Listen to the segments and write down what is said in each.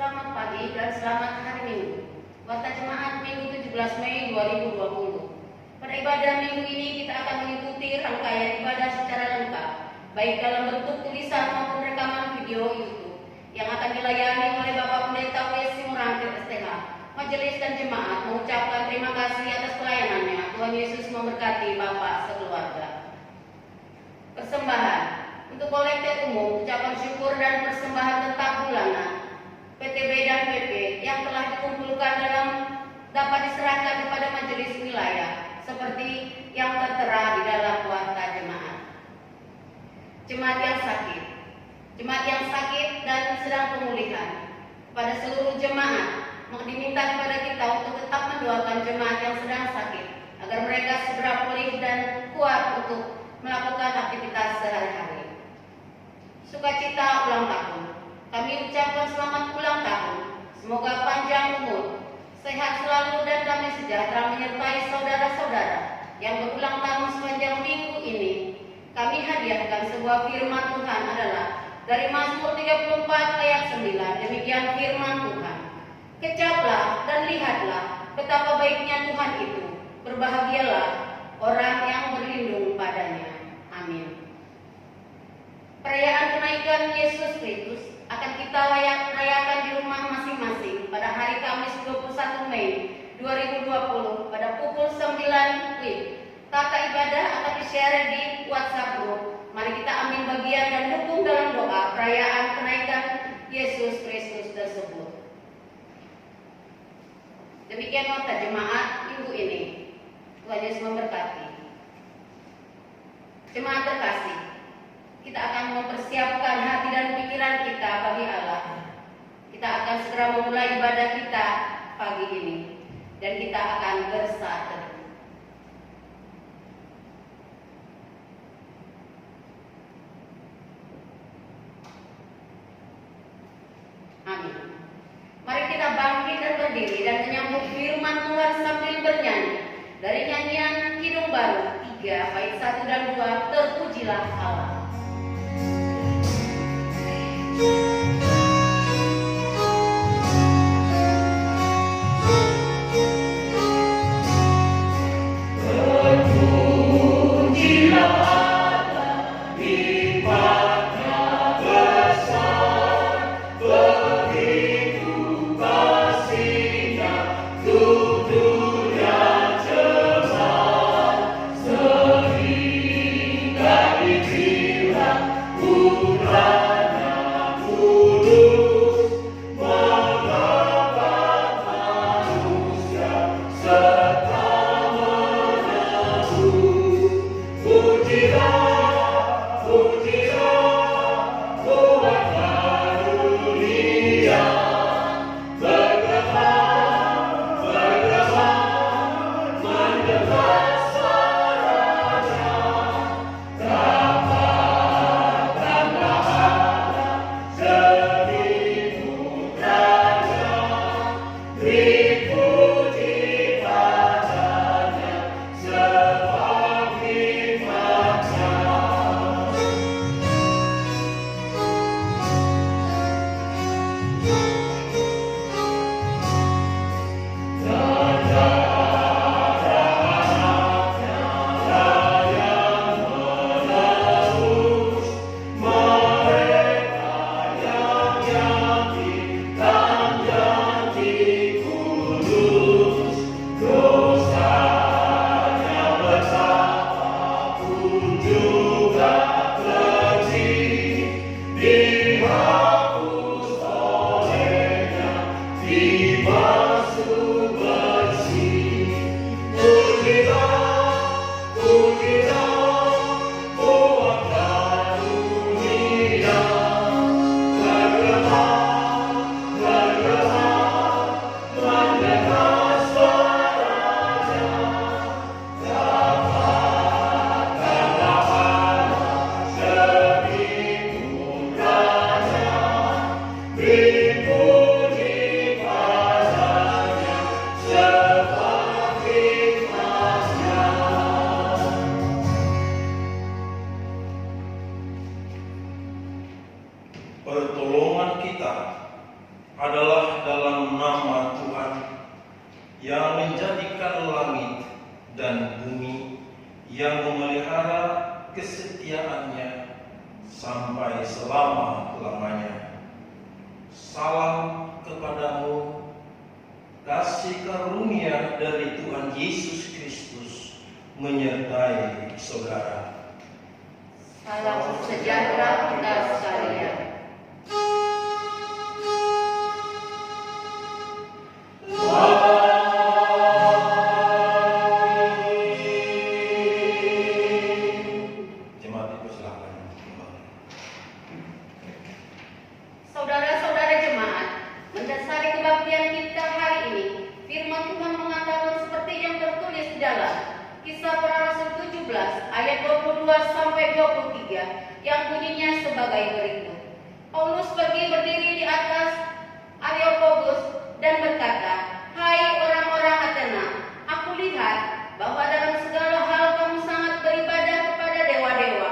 Selamat pagi dan selamat hari Minggu. Warta Jemaat Minggu 17 Mei 2020. Pada ibadah minggu ini kita akan mengikuti rangkaian ibadah secara lengkap, baik dalam bentuk tulisan maupun rekaman video YouTube yang akan dilayani oleh Bapak Pendeta W.S. Simorangkir STH. Majelis dan jemaat mengucapkan terima kasih atas pelayanannya. Tuhan Yesus memberkati Bapak sekeluarga. Persembahan untuk kolekte umum, ucapan syukur dan persembahan tetap bulanan PTB dan PP yang telah dikumpulkan dapat diserahkan kepada majelis wilayah seperti yang tertera di dalam warta jemaat. Jemaat yang sakit dan sedang pemulihan. Pada seluruh jemaat diminta kepada kita untuk tetap mendoakan jemaat yang sedang sakit agar mereka segera pulih dan kuat untuk melakukan aktivitas sehari-hari. Sukacita ulang tahun. Kami ucapkan selamat ulang tahun. Semoga panjang umur, sehat selalu dan damai sejahtera menyertai saudara-saudara yang berulang tahun sepanjang minggu ini. Kami hadiahkan sebuah firman Tuhan adalah dari Mazmur 34 ayat 9. Demikian firman Tuhan. Kecaplah dan lihatlah betapa baiknya Tuhan itu. Berbahagialah orang yang berlindung padanya. Amin. Perayaan kenaikan Yesus Kristus akan kita rayakan di rumah masing-masing pada hari Kamis 21 Mei 2020 pada pukul 9 WIB. Tata ibadah akan di-share di WhatsApp group. Mari kita ambil bagian dan dukung dalam doa perayaan kenaikan Yesus Kristus tersebut. Demikian warta jemaat minggu ini. Tuhan Yesus memberkati. Jemaat terkasih, kita akan mempersiapkan hati dan pikiran kita bagi Allah. Kita akan segera memulai ibadah kita pagi ini dan kita akan bersatu. Amin. Mari kita bangkit dan berdiri dan menyambut firman Tuhan sambil bernyanyi dari nyanyian Kidung Baru 3 bait 1 dan 2, Terpujilah Allah. yang menjadikan langit dan bumi, yang memelihara kesetiaannya sampai selama-lamanya. Salam kepadamu, kasih karunia dari Tuhan Yesus Kristus menyertai saudara. Salam sejahtera kita sekalian. Jemaat dipersilakan. Saudara-saudara jemaat, mendasari kebaktian kita hari ini, firman Tuhan mengatakan seperti yang tertulis di dalam Kisah Para Rasul 17 ayat 22 sampai 23 yang bunyinya sebagai berikut. Paulus pergi berdiri di atas Areopagus dan berkata, "Hai orang-orang Athena, aku lihat bahwa dalam segala hal kamu sangat beribadah kepada dewa-dewa.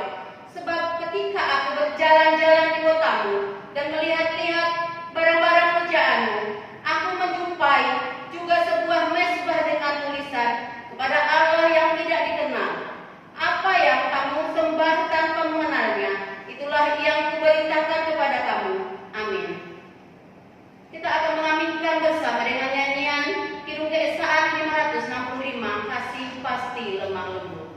Sebab ketika aku berjalan-jalan di kotamu dan melihat-lihat barang-barang pujaanmu, aku menjumpai juga sebuah mezbah dengan tulisan kepada Allah yang tidak dikenal. Apa yang kamu sembah tanpa mengenalnya, itulah yang kuberitakan kepada kamu. Amin." Kita akan mengaminkan bersama dengan nyanyian Kidung Keesaan 565, Kasih Pasti Lemah Lembut.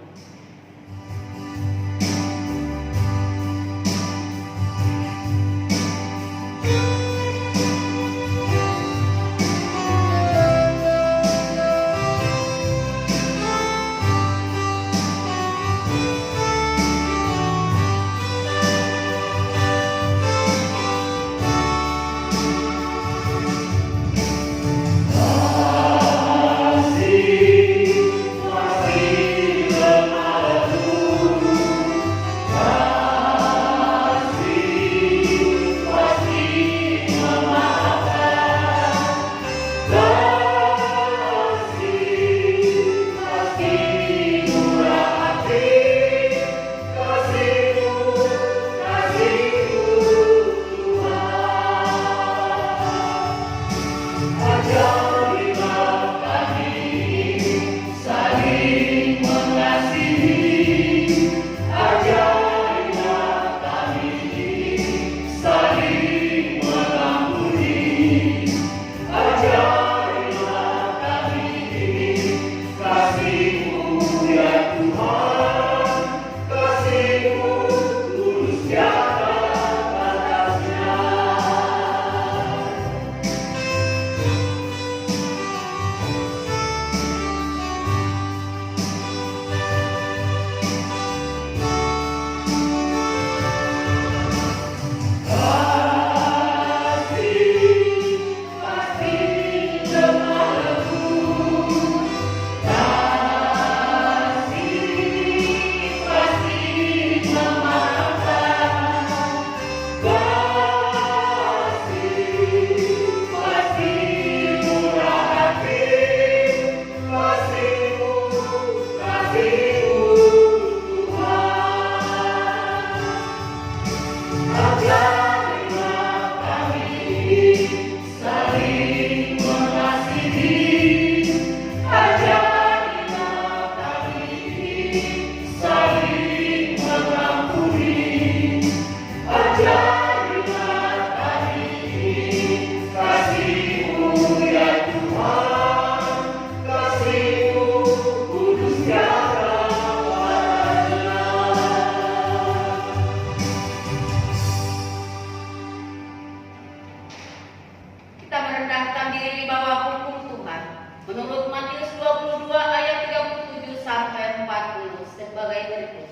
Menurut Matius 22 ayat 37 sampai 40 sebagai berikut.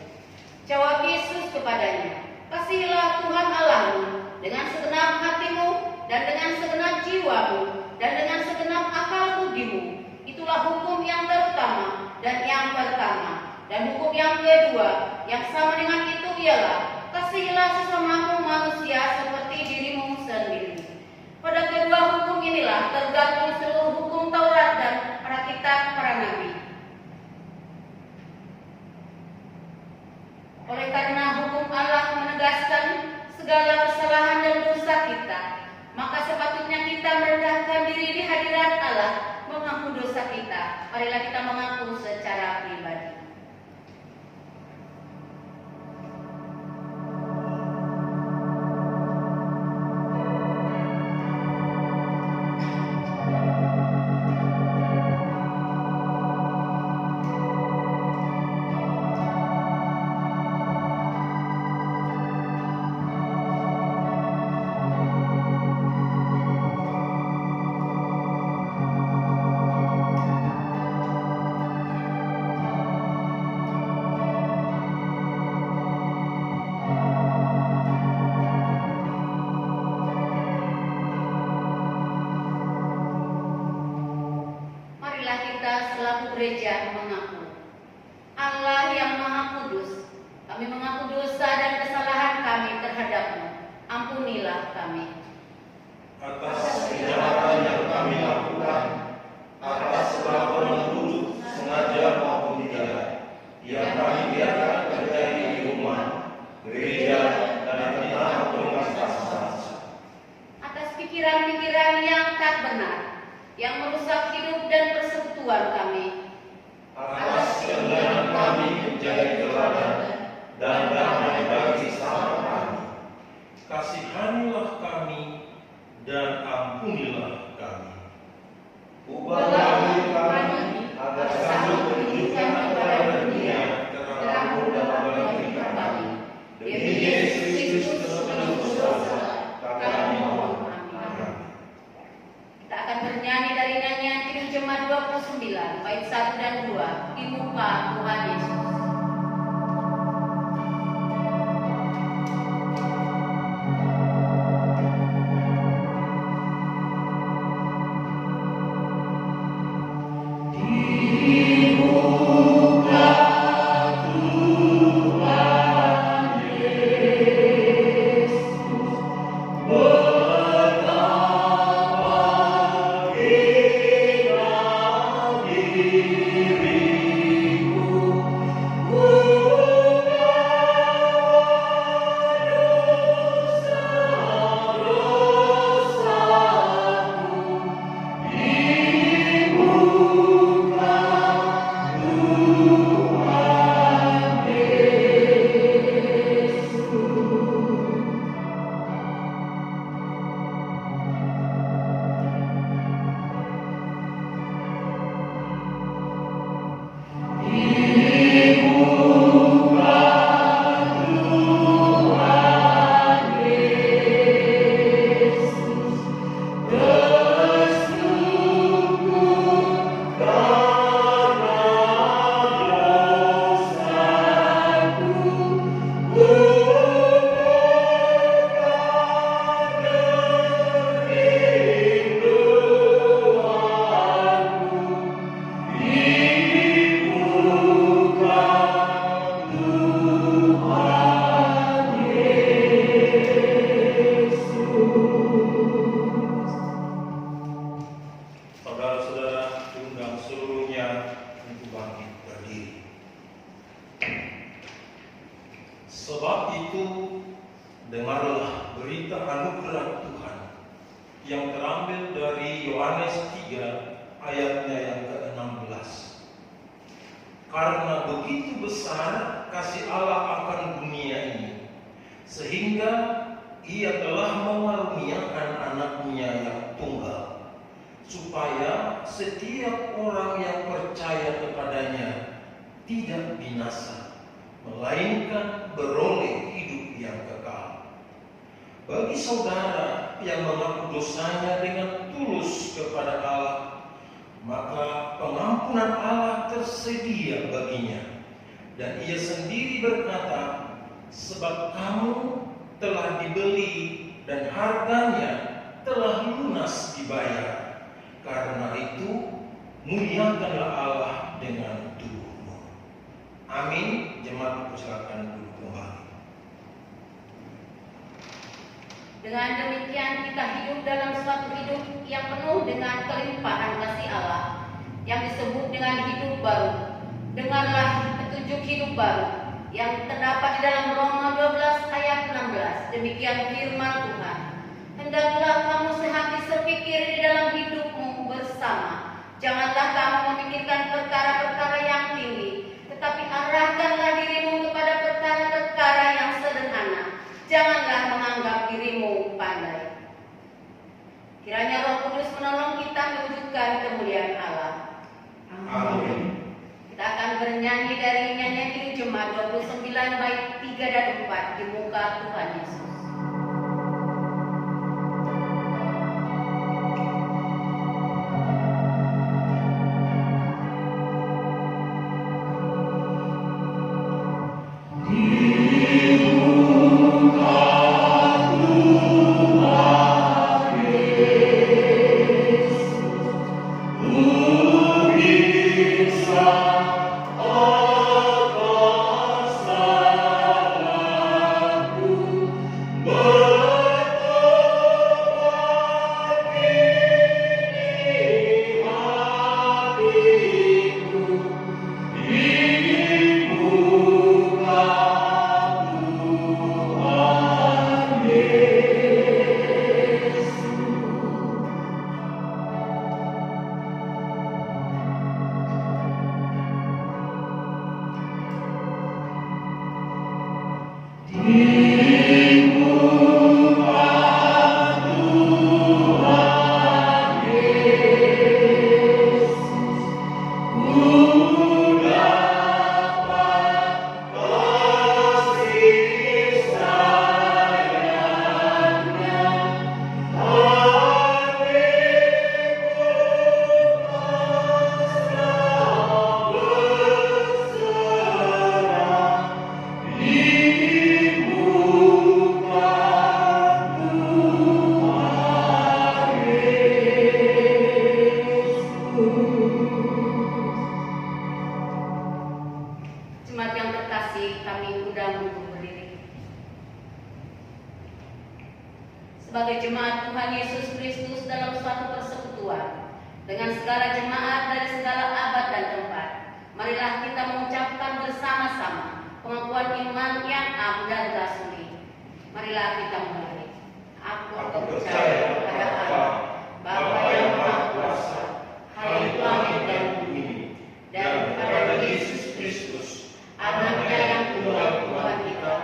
Jawab Yesus kepadanya, "Kasihilah Tuhan Allahmu dengan segenap hatimu dan dengan segenap jiwamu dan dengan segenap akal budimu. Itulah hukum yang terutama dan yang pertama. Dan hukum yang kedua yang sama dengan itu ialah, kasihilah sesamamu manusia seperti dirimu sendiri." Pada kedua hukum inilah tergantung seluruh hukum Taurat dan para kitab para nabi. Oleh karena hukum Allah menegaskan segala kesalahan dan dosa kita, maka sepatutnya kita merendahkan diri di hadirat Allah, mengaku dosa dosa kita. Marilah kita mengaku secara pribadi. Gereja mengaku, Allah yang Maha Kudus, kami mengaku dosa dan kesalahan kami terhadap-Mu. Ampunilah kami atas kejahatan yang kami lakukan, atas segala penuntut sengaja maupun tidak, yang kami biarkan terjadi di rumah, gereja, dan di tanah bangsa-bangsa. atas pikiran-pikiran yang tak benar, yang merusak hidup dan persekutuan kami, atas keengganan kami menjadi teladan dan damai bagi sesama kami. Kasihanilah kami dan ampunilah kami. Ubahlah kami agar kami menunjukkan kepada dunia terang dan bagi kami. Demi Yesus Kristus penebus dosa, kami mohon. Amin. Kita akan bernyanyi dari nyanyian Kidung Jemaat 29, bait 1 dan 2, di muka Tuhan Yesus. Sebab itu, dengarlah berita anugerah Tuhan yang terambil dari Yohanes 3 ayatnya yang ke-16. Karena begitu besar kasih Allah akan dunia ini, sehingga Ia telah mengaruniakan anaknya yang tunggal, supaya setiap orang yang percaya kepadanya tidak binasa, melainkan beroleh hidup yang kekal. Bagi saudara yang mengaku dosanya dengan tulus kepada Allah, maka pengampunan Allah tersedia baginya. Dan Ia sendiri berkata, sebab kamu telah dibeli dan harganya telah lunas dibayar. Karena itu, muliakanlah Allah dengan tubuhmu. Amin. Jemaat persilakan duduk kembali. Dengan demikian kita hidup dalam suatu hidup yang penuh dengan kelimpahan kasih Allah yang disebut dengan hidup baru. Dengarlah petunjuk hidup baru yang terdapat di dalam Roma 12 ayat 16. Demikian firman Tuhan. Hendaklah kamu sehati sepikir di dalam hidupmu bersama. Janganlah kamu Serahkanlah dirimu kepada perkara-perkara yang sederhana. Janganlah menganggap dirimu pandai. Kiranya Roh Kudus menolong kita mewujudkan kemuliaan Allah. Amin. Kita akan bernyanyi dari nyanyian ini Jemaat 29 bait 3 dan 4 di muka Tuhan Yesus. Sebagai jemaat Tuhan Yesus Kristus dalam suatu persekutuan dengan segala jemaat dari segala abad dan tempat, marilah kita mengucapkan bersama-sama pengakuan iman yang am dan rasuli. Marilah kita mulai. Aku percaya kepada Allah, Bapa yang Maha Kuasa, Khalik langit dan bumi, dan kepada Yesus Kristus, Anaknya yang tunggal Tuhan kita,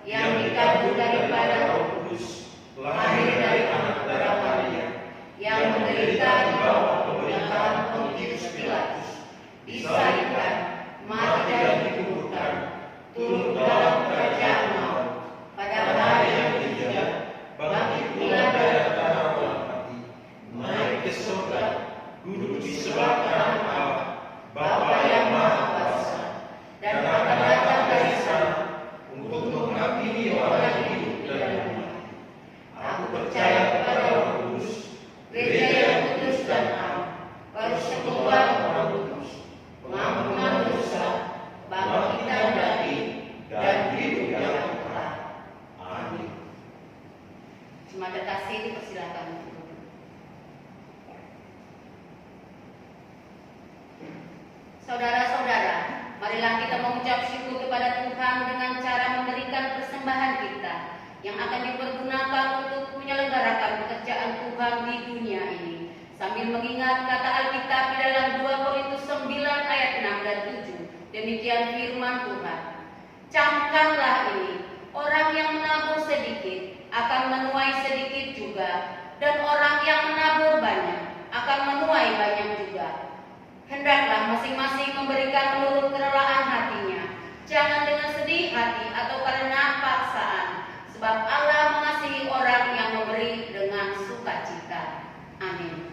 yang dikandung daripada Roh Kudus, lahir dari anak darah Maria, yang menderita di bawah pemerintahan Pontius Pilatus, disalibkan, mati dan dikuburkan, turun dalam kerajaan maut, pada hari yang ketiga bangkit pula dari antara orang mati, naik ke surga, duduk di sebelah kanan Allah, Bapa yang Maha Kuasa, dan akan datang dari sana untuk menghakimi orang hidup dan mati. Aku percaya kepada Roh Kudus, gereja yang kudus dan am, persekutuan Roh Kudus, pengampunan dosa, bangkitan dari dan hidup yang kekal. Amin. Jemaat terkasih, dipersilakan. Saudara-saudara, marilah kita mengucap syukur kepada Tuhan dengan cara memberikan persembahan kita yang akan dipergunakan untuk menyelenggarakan pekerjaan Tuhan di dunia ini, sambil mengingat kata Alkitab di dalam 2 Korintus 9 ayat 6 dan 7. Demikian firman Tuhan. Camkanlah ini, orang yang menabur sedikit akan menuai sedikit juga, dan orang yang menabur banyak akan menuai banyak juga. Hendaklah masing-masing memberikan menurut kerelaan hatinya, jangan dengan sedih hati atau karena paksaan, sebab Allah mengasihi orang yang memberi dengan sukacita. Amin.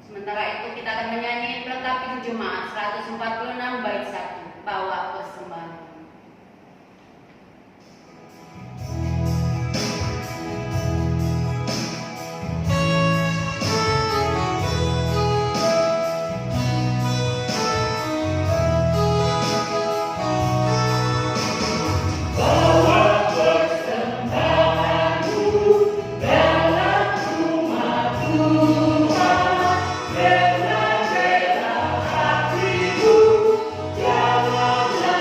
Sementara itu kita akan menyanyi melengkapi jemaat 146 bait 1, bawa persembahan. Janganlah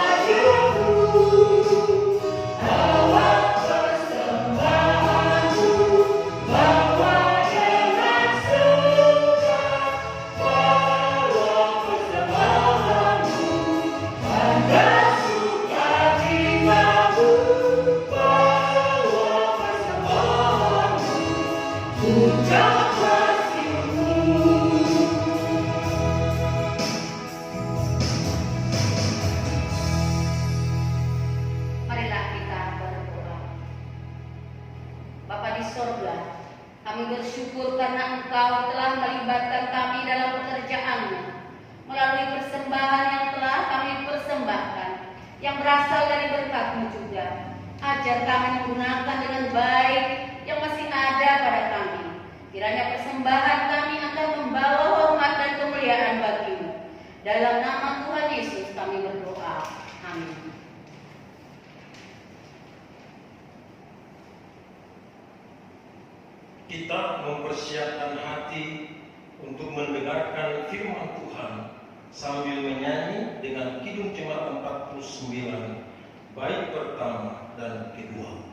melalui persembahan yang telah kami persembahkan, yang berasal dari berkat-Mu juga. Ajar kami menggunakan dengan baik yang masih ada pada kami. Kiranya persembahan kami akan membawa hormat dan kemuliaan bagi-Mu. Dalam nama Tuhan Yesus kami berdoa. Amin. Kita mempersiapkan hati untuk mendengarkan firman Tuhan sambil menyanyi dengan Kidung Jemaat 49, bait pertama dan kedua.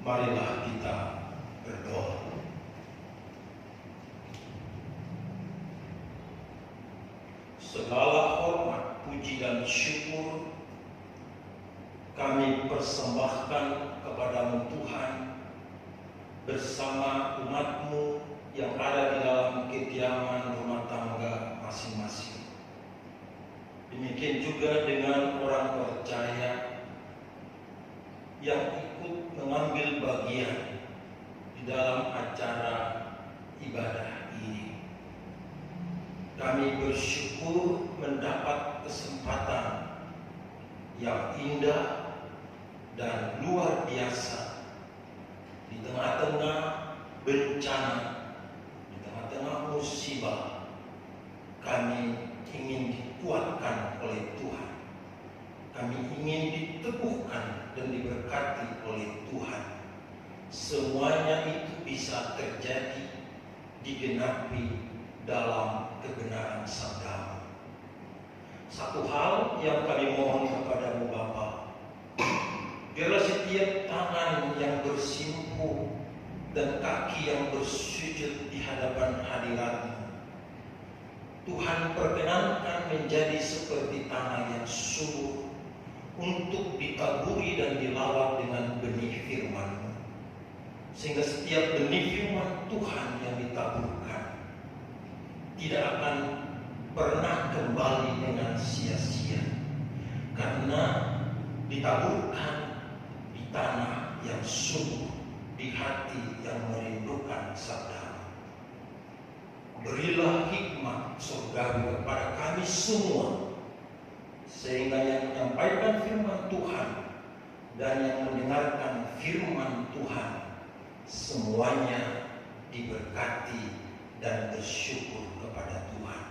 Marilah kita berdoa. Segala hormat, puji dan syukur kami persembahkan kepada-Mu Tuhan bersama umat-Mu yang ada di dalam kediaman rumah tangga masing-masing. Demikian juga dengan orang percaya yang ikut mengambil bagian di dalam acara ibadah ini. Kami bersyukur mendapat kesempatan yang indah dan luar biasa di tengah-tengah bencana, di tengah-tengah musibah. Kami ingin dikuatkan oleh Tuhan. Kami ingin diteguhkan dan diberkati oleh Tuhan. Semuanya itu bisa terjadi, digenapi dalam kebenaran sabda-Mu. Satu hal yang kami mohon kepada-Mu Bapa, biarlah setiap tangan yang bersimpuh dan kaki yang bersujud di hadapan hadirat-Mu, Tuhan perkenankan menjadi seperti tanah yang subur untuk ditaburi dan dilawat dengan benih firman-Mu. Sehingga setiap benih firman Tuhan yang ditaburkan tidak akan pernah kembali dengan sia-sia, karena ditaburkan di tanah yang subur, di hati yang merindukan sabda-Mu. Berilah hikmat surgawi kepada kami semua, sehingga yang menyampaikan firman Tuhan dan yang mendengarkan firman Tuhan semuanya diberkati dan bersyukur kepada Tuhan.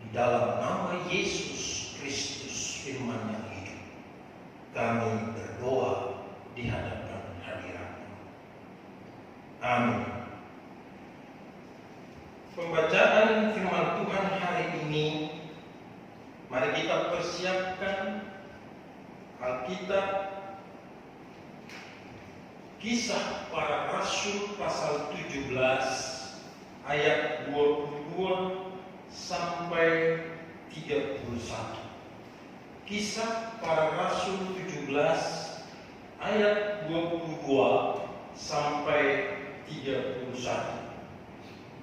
Di dalam nama Yesus Kristus firman yang hidup, kami berdoa di hadapan hadirat-Mu. Amin. Pembacaan firman Tuhan hari ini, mari kita persiapkan Alkitab Kisah Para Rasul pasal 17 ayat 22 sampai 31. Kisah Para Rasul 17 ayat 22 sampai 31.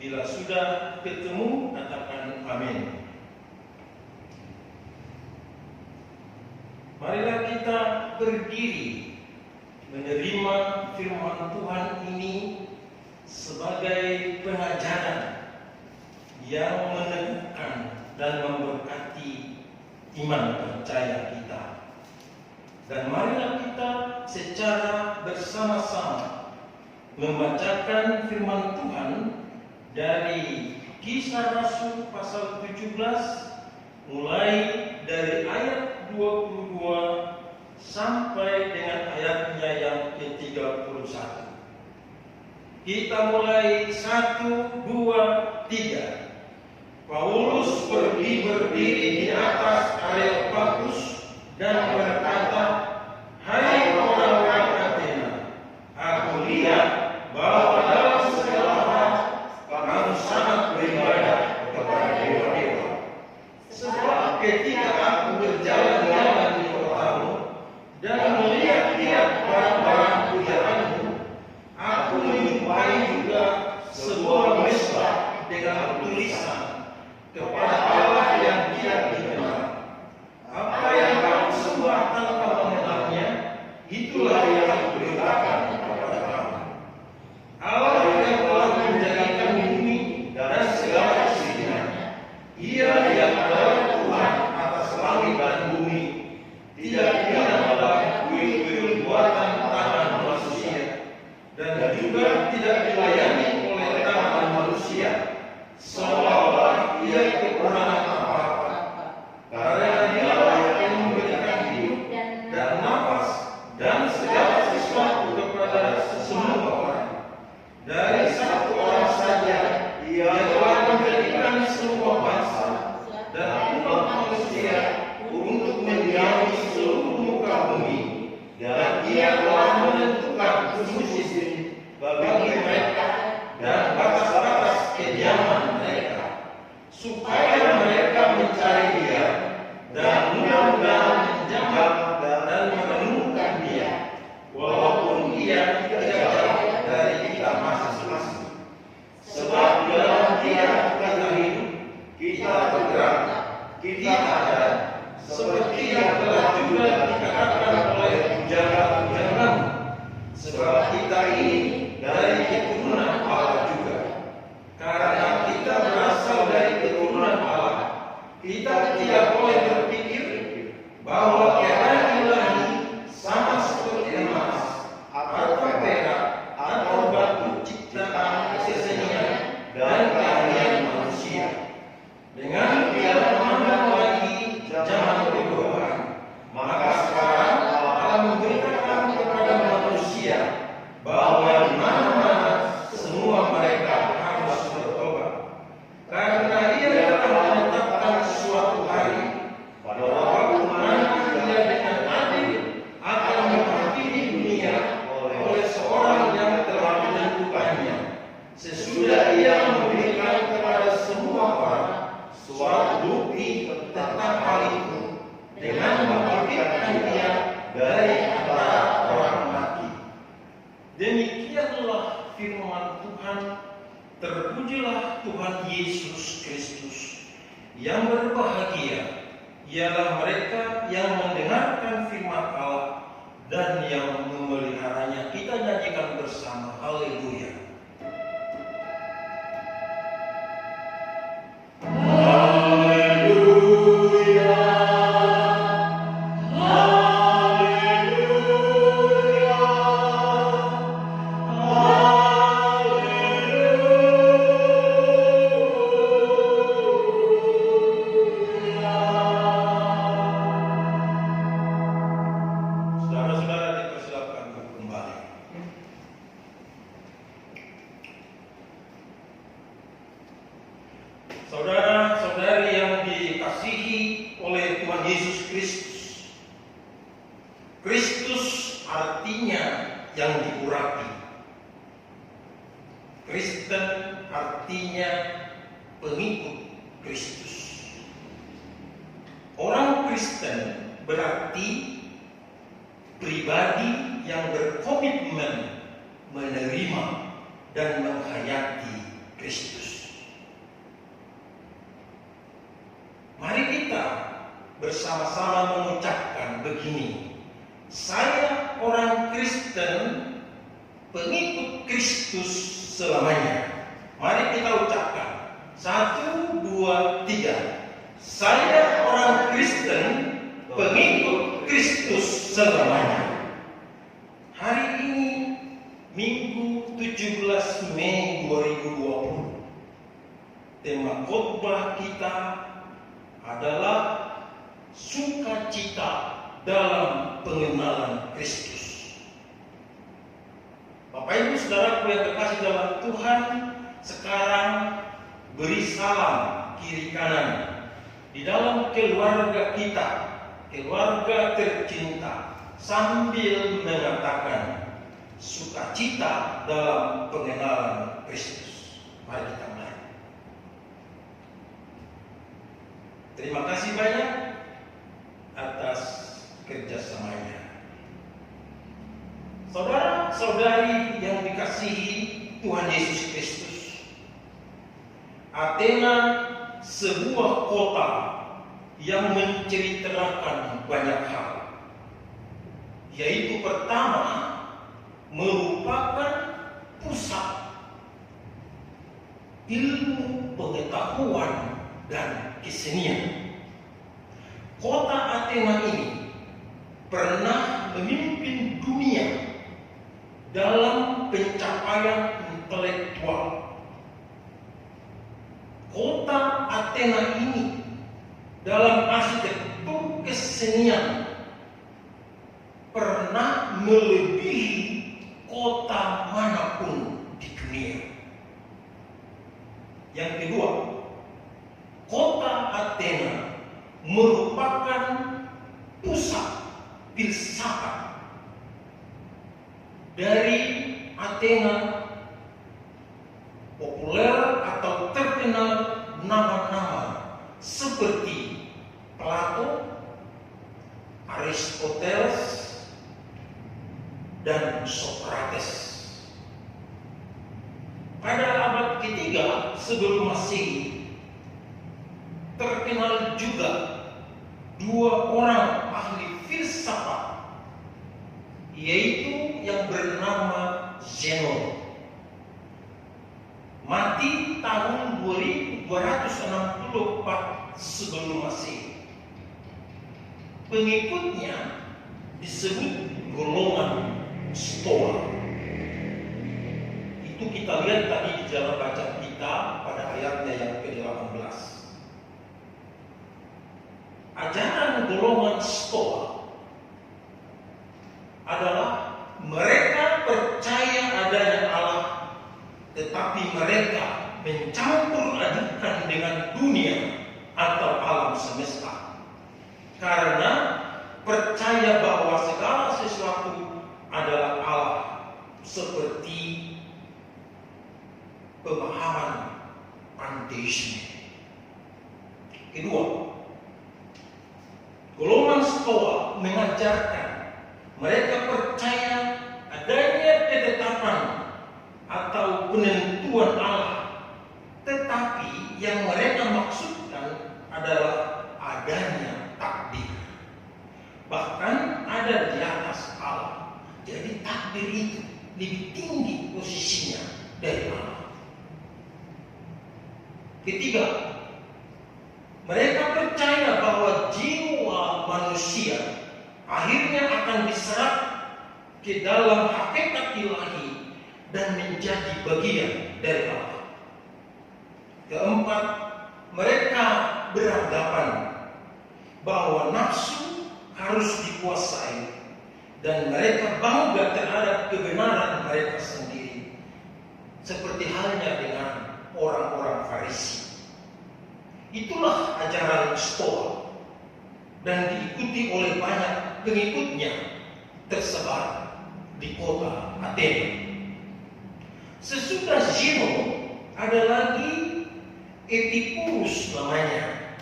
Bila sudah ketemu, katakan amin. Marilah kita berdiri menerima firman Tuhan ini sebagai pengajaran iman percaya kita. Dan marilah kita secara bersama-sama membacakan firman Tuhan dari Kisah Rasul pasal 17 mulai dari ayat 22 sampai dengan ayatnya yang ke-31. Kita mulai 1, 2, 3. Paulus pergi berdiri di atas Areopagus dan berkata, "Hai orang-orang Athena, aku lihat bahwa dalam segala hal kamu sangat beribadah kepada dewa-dewa. Sebab ketika aku berjalan-jalan di kotamu dan melihat-lihat barang-barang pujaanmu, aku menjumpai juga sebuah mesbah dengan tulisan kepada Allah yang tidak dikenal. Apa yang kamu sembah tanpa mengenalnya, itulah yang aku beritakan kepada kamu. Allah yang telah menjadikan bumi dan segala isinya, Ia yang adalah Tuhan atas langit dan bumi, tidak adalah kuil-kuil buatan tangan manusia, dan juga tidak dilayani oleh tangan manusia, seolah-olah Ia kekurangan apa-apa. Karena Dialah yang memberikan hidup dan nafas dan segala sesuatu kepada semua orang. Dari satu orang saja Ia telah menjadikan semua bangsa dan umat manusia untuk mendiami seluruh muka bumi, dan Ia telah menentukan khusus bagi mereka dan batas-batas kediaman mereka, supaya mereka mencari Dia dan mudah-mudahan menjangkau dan menemukan Dia, walaupun Ia tidak jauh dari kita masing-masing. Sebab di dalam Dia kita hidup, kita bergerak, kita ada, seperti yang telah juga dikatakan oleh pujangga-pujanggamu. Sebab kita ini dari keturunan Allah juga. Karena kita berasal dari keturunan Allah, kita tidak boleh berpikir bahwa keadaan ilahi sama seperti emas atau perak atau batu ciptaan kesenian dan keahlian manusia. Dengan tidak memandang lagi zaman perubahan, maka sekarang Allah memberitakan kepada manusia bahwa di mana-mana semua mereka harus bertobat. Karena Ia telah menetapkan suatu hari pada waktu mana Ia dengan adil akan menghakimi dunia oleh seorang yang telah menentukannya, sesudah Ia memberikan kepada semua orang suatu bukti tentang hal itu dengan membangkitkan Dia dari antara orang mati." Demikianlah firman Tuhan. Terpujilah Tuhan Yesus Kristus. Yang berbahagia ialah mereka yang mendengarkan firman Allah dan yang memeliharanya. Kita nyanyikan bersama. Haleluya. Saudara-saudara, dipersilakan kembali. Saudara-saudari yang dikasihi oleh Tuhan Yesus Kristus, Kristus artinya yang diurapi. Kristen artinya pengikut Kristus. Orang Kristen berarti pribadi yang berkomitmen menerima dan menghayati Kristus. Mari kita bersama-sama mengucapkan begini: saya orang Kristen, pengikut Kristus selamanya. Mari kita ucapkan. 1, 2, 3. Saya orang Kristen, pengikut Kristus selamanya. Hari ini Minggu 17 Mei 2020. Tema khotbah kita adalah sukacita dalam pengenalan Kristus. Bapak Ibu Saudaraku yang terkasih dalam Tuhan, sekarang beri salam kiri kanan di dalam keluarga kita, keluarga tercinta, sambil mengatakan sukacita dalam pengenalan Kristus. Mari kita mulai. Terima kasih banyak atas kerjasamanya. Saudara-saudari yang dikasihi Tuhan Yesus Kristus, Athena sebuah kota yang menceritakan banyak hal, yaitu pertama merupakan pusat ilmu pengetahuan dan kesenian. Kota Athena ini pernah memimpin dunia dalam pencapaian intelektual. Kota Athena ini dalam arsitektur kesenian pernah melebihi kota manapun di dunia. Yang kedua, kota Athena merupakan pusat filsafat. Dari Athena populer atau terkenal nama-nama seperti Plato, Aristoteles, dan Socrates. Pada abad ketiga sebelum Masehi terkenal juga dua orang ahli filsafat, yaitu yang bernama Zenon, mati tahun 2264 sebelum Masehi. Pengikutnya disebut golongan Stoa. Itu kita lihat tadi di jalan bacaan kita pada ayatnya yang ke-18. Ajaran golongan Stoa adalah mereka percaya adanya Allah, tetapi mereka mencampur adukan dengan dunia atau alam semesta, karena percaya bahwa segala sesuatu adalah Allah, seperti pemahaman panteisme. Kedua, golongan Stoa mengajarkan mereka percaya adanya ketetapan atau penentuan Allah, tetapi yang mereka maksudkan adalah adanya takdir. Bahkan ada di atas Allah. Jadi takdir itu lebih tinggi posisinya dari Allah. Ketiga, mereka percaya bahwa jiwa manusia akhirnya akan diserap ke dalam hakikat ilahi dan menjadi bagian dari Allah. Keempat, mereka beranggapan bahwa nafsu harus dikuasai dan mereka bangga terhadap kebenaran mereka sendiri, seperti halnya dengan orang-orang Farisi. Itulah ajaran Stoa dan diikuti oleh banyak pengikutnya tersebar di kota Athena. Sesudah Zeno ada lagi Epicurus namanya,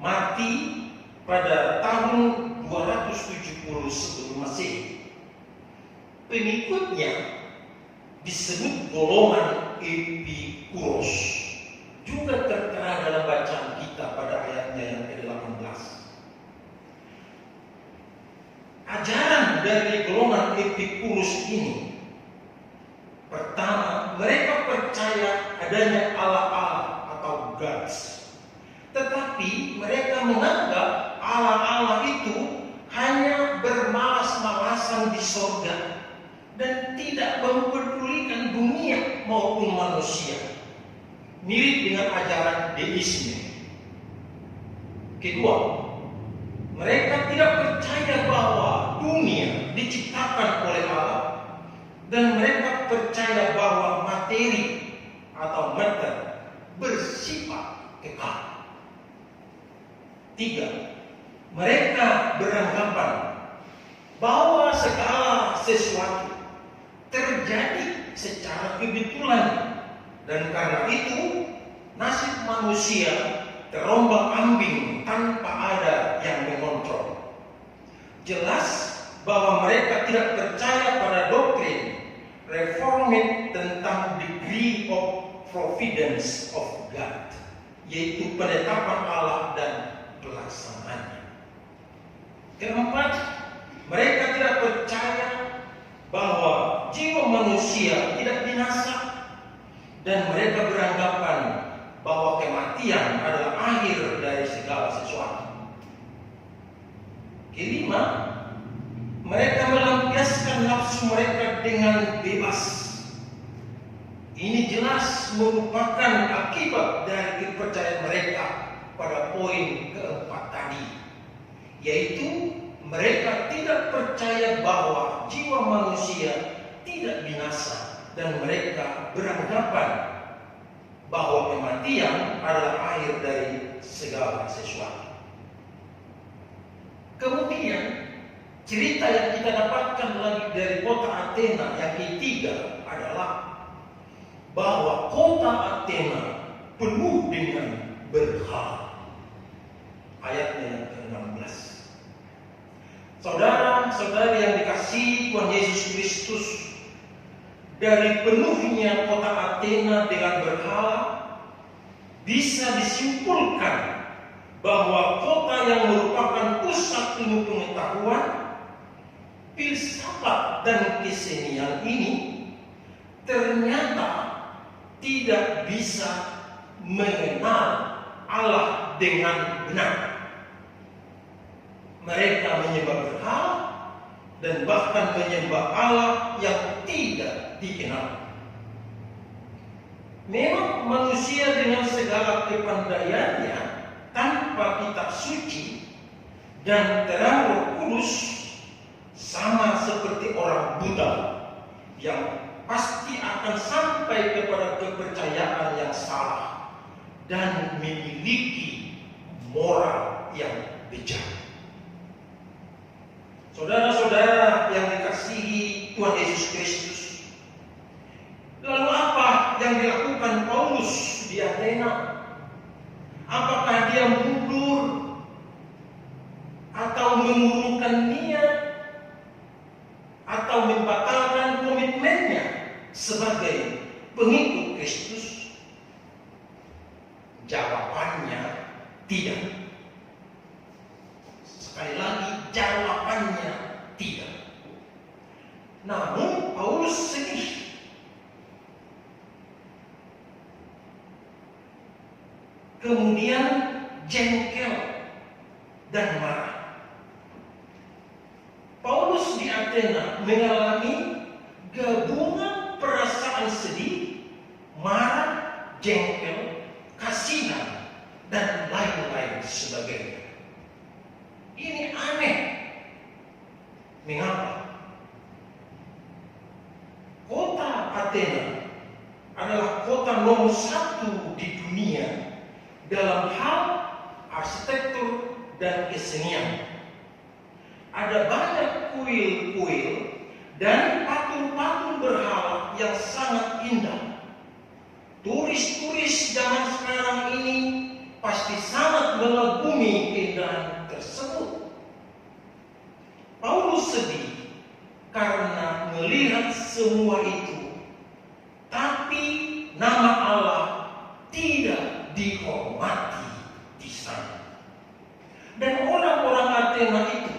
mati pada tahun 270 sebelum Masehi. Pengikutnya disebut golongan Epicurus, juga tertera dalam bacaan kita pada ayatnya yang ke-18. Ajaran dari golongan Epicurus ini, pertama, mereka percaya adanya Allah-Allah atau gods, tetapi mereka berkuasa di sorga dan tidak mempedulikan dunia maupun manusia. Mirip dengan ajaran deisme. Kedua, mereka tidak percaya bahwa dunia diciptakan oleh Allah dan mereka percaya bahwa materi atau matter bersifat kekal. Tiga, mereka beranggapan bahwa segala sesuatu terjadi secara kebetulan dan karena itu nasib manusia terombang-ambing tanpa ada yang mengontrol. Jelas bahwa mereka tidak percaya pada doktrin reformit tentang degree of providence of God, yaitu penetapan Allah dan pelaksanaannya. Keempat, mereka tidak percaya bahwa jiwa manusia tidak binasa dan mereka beranggapan bahwa kematian adalah akhir dari segala sesuatu. Kelima, mereka melampiaskan nafsu mereka dengan bebas. Ini jelas merupakan akibat dari kepercayaan mereka pada poin keempat tadi, yaitu mereka tidak percaya bahwa jiwa manusia tidak binasa dan mereka beranggapan bahwa kematian adalah akhir dari segala sesuatu. Kemudian cerita yang kita dapatkan lagi dari kota Athena yang ketiga adalah bahwa kota Athena penuh dengan berhala. Ayatnya yang ke-16. Saudara-saudari yang dikasihi Tuhan Yesus Kristus, dari penuhnya kota Athena dengan berhala bisa disimpulkan bahwa kota yang merupakan pusat ilmu pengetahuan, filsafat dan kesenian ini ternyata tidak bisa mengenal Allah dengan benar. Mereka menyembah berhala dan bahkan menyembah Allah yang tidak dikenal. Memang manusia dengan segala kepandaiannya tanpa kitab suci dan terang Roh Kudus sama seperti orang buta yang pasti akan sampai kepada kepercayaan yang salah dan memiliki moral yang bejat. Saudara-saudara yang dikasihi Tuhan Yesus Kristus, lalu apa yang dilakukan Paulus di Athena? Apakah dia mundur atau mengurungkan niat atau membatalkan komitmennya sebagai pengikut Kristus? Jawabannya tidak. Sekali lagi, jawabannya tidak. Namun Paulus sedih. Kemudian jengkel dan marah. Paulus di Athena mengalami gabungan perasaan sedih, marah, jengkel, kasihan, dan lain-lain sebagainya. Ini aneh. Mengapa? Kota Athena adalah kota nomor 1 di dunia dalam hal arsitektur dan kesenian. Ada banyak kuil-kuil dan patung-patung berhala yang sangat indah. Turis-turis zaman sekarang ini pasti sangat mengagumi keindahan tersebut. Paulus sedih karena melihat semua itu, tapi nama Allah tidak dihormati di sana. Dan orang-orang Athena itu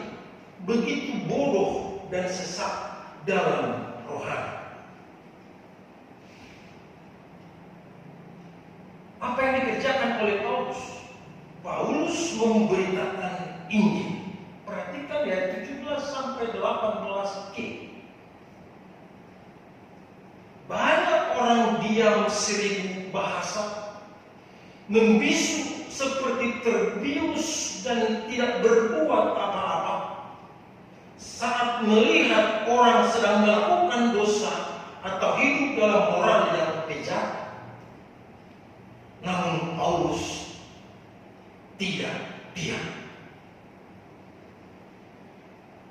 begitu bodoh dan sesat dalam rohani. Apa yang dikerjakan oleh Paulus? Paulus memberitakan Injil. Perhatikan ya 17 sampai 18 Q. tajam 1000 bahasa, membisu seperti terbius dan tidak berbuat apa-apa. Saat melihat orang sedang melakukan dosa atau hidup dalam moral yang bejat, namun Paulus tidak diam.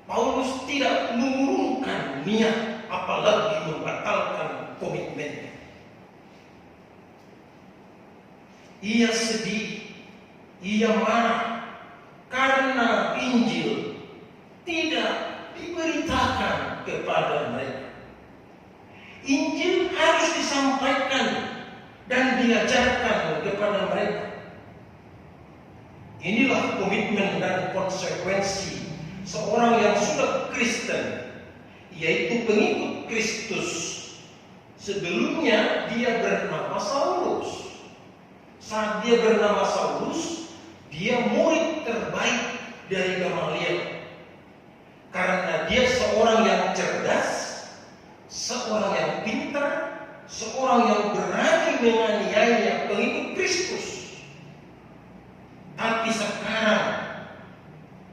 Paulus tidak mengurungkan niat, apalagi membatalkan komitmennya. Ia sedih, ia marah karena Injil tidak diberitakan kepada mereka. Injil harus disampaikan dan diajarkan kepada mereka. Inilah komitmen dan konsekuensi seorang yang sudah Kristen, yaitu pengikut Kristus. Sebelumnya dia bernama Saulus. Saat dia bernama Saulus, dia murid terbaik dari Gamaliel. Karena dia seorang yang cerdas, seorang yang pintar, seorang yang berani menganiaya pengikut Kristus. Tapi sekarang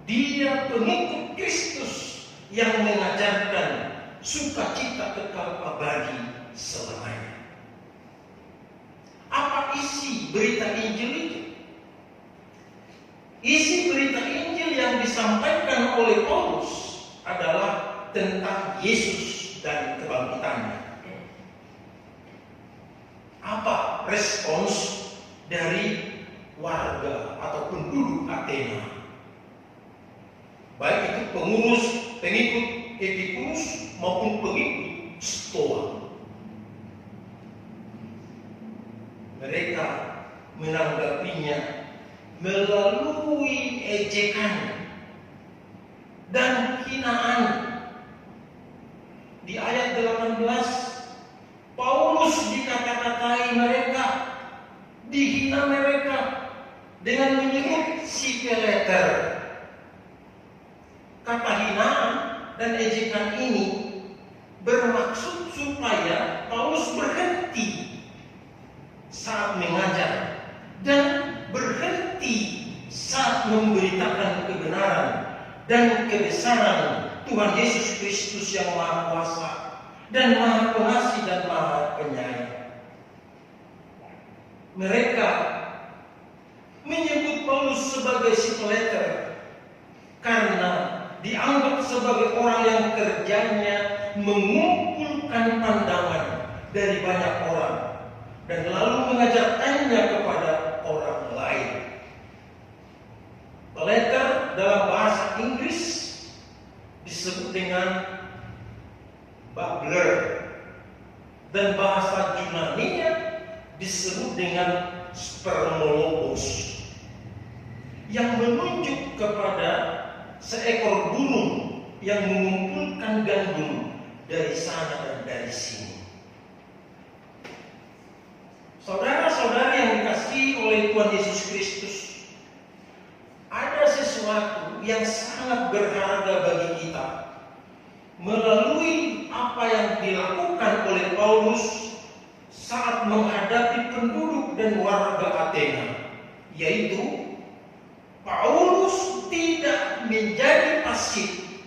dia pengikut Kristus yang mengajarkan sukacita kekal abadi selamanya. Apa isi berita Injil itu? Isi berita Injil yang disampaikan oleh Paulus adalah tentang Yesus dan kebangkitannya. Apa respons dari warga atau penduduk Athena? Baik itu pengikut Epikurus maupun pengikut Stoa. Mereka menanggapinya melalui ejekan dan hinaan. Di ayat 18, Paulus dikata-katai mereka, dihina mereka dengan menyebut si Peleter. Kata hinaan dan ejekan ini bermaksud supaya Paulus berhenti saat mengajar dan berhenti saat memberitakan kebenaran dan kebesaran Tuhan Yesus Kristus yang Maha Kuasa dan Maha Pengasih dan Maha Penyayang. Mereka menyebut Paulus sebagai si Peleter karena dianggap sebagai orang yang kerjanya mengumpulkan pandangan dari banyak orang dan lalu mengajarkannya kepada orang lain. Peleter dalam bahasa Inggris disebut dengan babbler dan bahasa Yunani-nya disebut dengan spermologos, yang menunjuk kepada seekor burung yang mengumpulkan gandum dari sana dan dari sini. Saudara-saudari yang dikasihi oleh Tuhan Yesus Kristus, ada sesuatu yang sangat berharga bagi kita melalui apa yang dilakukan oleh Paulus saat menghadapi penduduk dan warga Athena, yaitu Paulus tidak menjadi pasif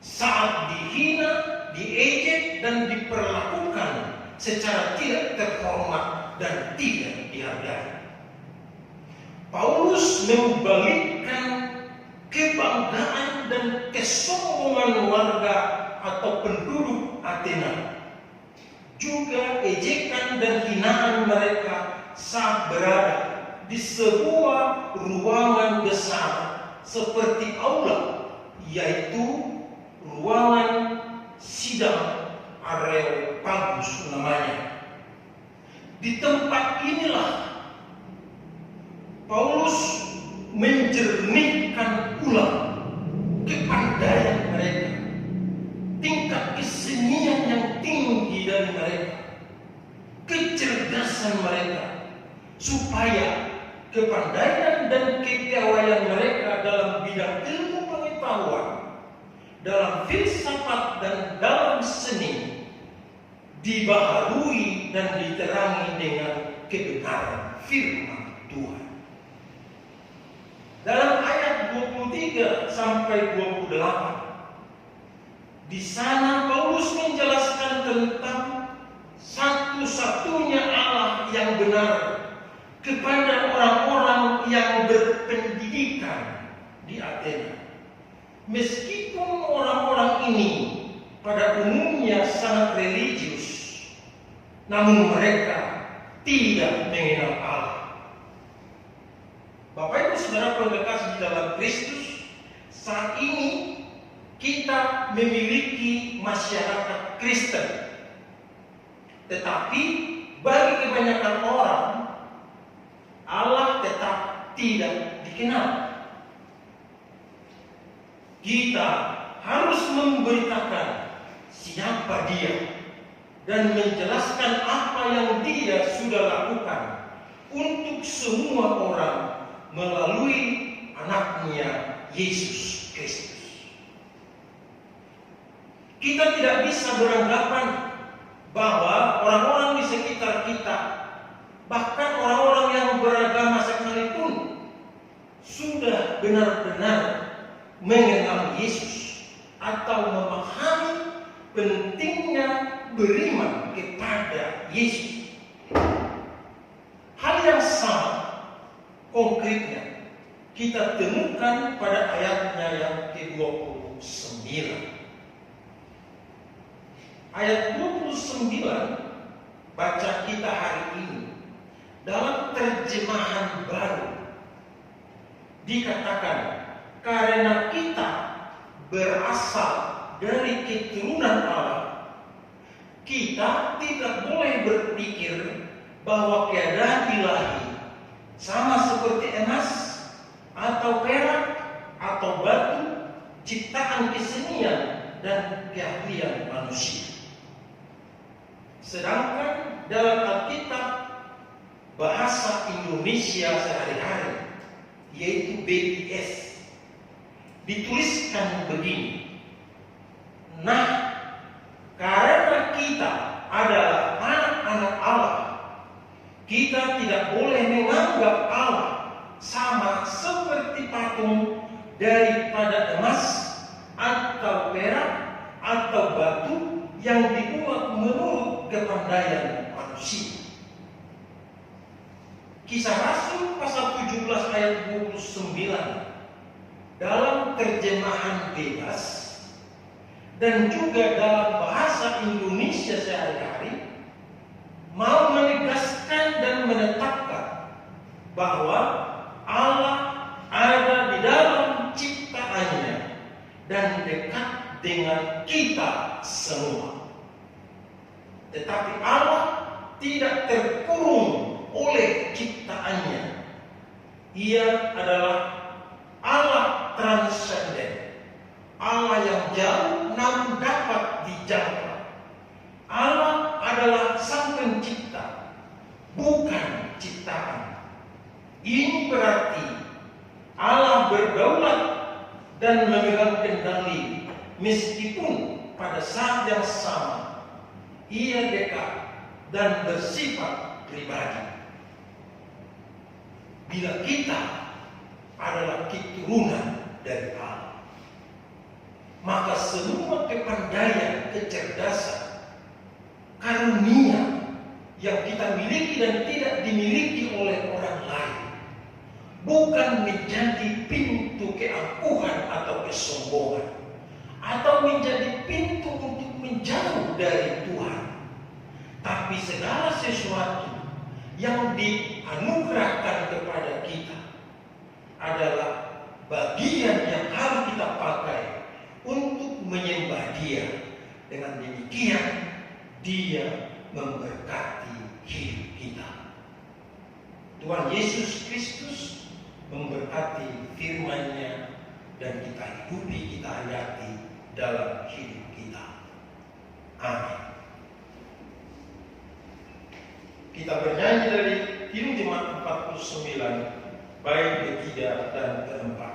saat dihina, diejek dan diperlakukan secara tidak terhormat dan tidak dihargai. Paulus membalikkan kebanggaan dan kesombongan warga atau penduduk Athena, juga ejekan dan hinaan mereka saat berada di sebuah ruangan besar seperti aula, yaitu ruangan sidang Areopagus namanya. Di tempat inilah Paulus menjernihkan pula kepandaian mereka, tingkat kesenian yang tinggi dari mereka, kecerdasan mereka, supaya kepandaian dan kepiawaian mereka dalam bidang ilmu pengetahuan, dalam filsafat dan dalam seni dibaharui dan diterangi dengan kebenaran firman Tuhan. Dalam ayat 23 sampai 28, di sana Paulus menjelaskan tentang satu-satunya Allah yang benar kepada orang-orang yang berpendidikan di Athena. Meskipun orang-orang ini pada umumnya sangat religius, namun mereka tidak mengenal Allah. Bapak Ibu Saudara kekasih di dalam Kristus, saat ini kita memiliki masyarakat Kristen. Tetapi bagi kebanyakan orang, Allah tetap tidak dikenal. Kita harus memberitakan siapa Dia dan menjelaskan apa yang Dia sudah lakukan untuk semua orang melalui anaknya Yesus Kristus. Kita tidak bisa beranggapan bahwa orang-orang di sekitar kita, bahkan orang-orang yang beragama sekalipun, sudah benar-benar mengenal Yesus atau memahami pentingnya beriman kepada Yesus. Hal yang sama konkretnya kita temukan pada ayatnya yang ke-29. Ayat 29 baca kita hari ini dalam terjemahan baru dikatakan, karena kita berasal dari keturunan Allah, kita tidak boleh berpikir bahwa keadaan ilahi sama seperti emas atau perak atau batu, ciptaan kesenian dan keahlian manusia. Sedangkan dalam Alkitab bahasa Indonesia sehari-hari, yaitu BIS, dituliskan begini. Nah, karena kita adalah anak-anak Allah, kita tidak boleh menganggap Allah sama seperti patung daripada emas atau perak atau batu yang dibuat menurut kepandaian manusia. Kisah Rasul pasal 17 ayat 29 dalam terjemahan bebas dan juga dalam bahasa Indonesia sehari-hari mau menegaskan dan menetapkan bahwa Allah ada di dalam ciptaannya dan dekat dengan kita semua. Tetapi Allah tidak terkurung oleh ciptaannya. Ia adalah Allah transenden, Allah yang jauh namun dapat dijangkau. Allah adalah Sang Pencipta, bukan ciptaan. Ini berarti Allah berdaulat dan memegang kendali, meskipun pada saat yang sama Ia dekat dan bersifat pribadi. Bila kita adalah keturunan dari Allah, maka semua kepandaian, kecerdasan, karunia yang kita miliki dan tidak dimiliki oleh orang lain bukan menjadi pintu keangkuhan atau kesombongan, atau menjadi pintu untuk menjauh dari Tuhan. Tapi segala sesuatu yang dianugerahkan kepada kita adalah bagian yang harus kita pakai untuk menyembah Dia. Dengan demikian Dia memberkati hidup kita. Tuhan Yesus Kristus memberkati firman-Nya dan kita hidupi, kita hayati dalam hidup kita. Amin. Kita bernyanyi dari himne Jemaat 49 bait ketiga dan keempat.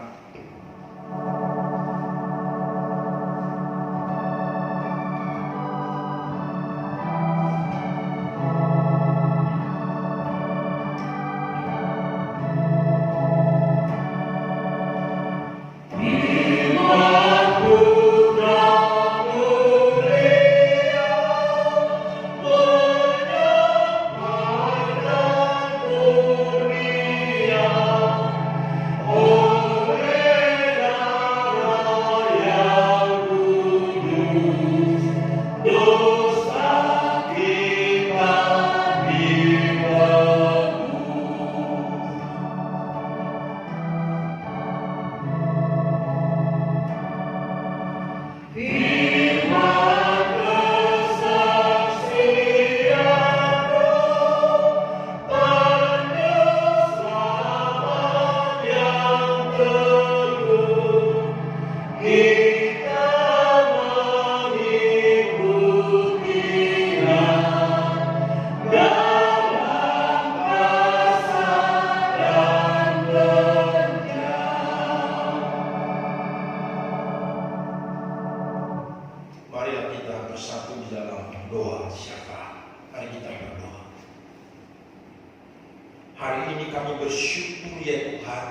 Hari ini kami bersyukur ya Tuhan,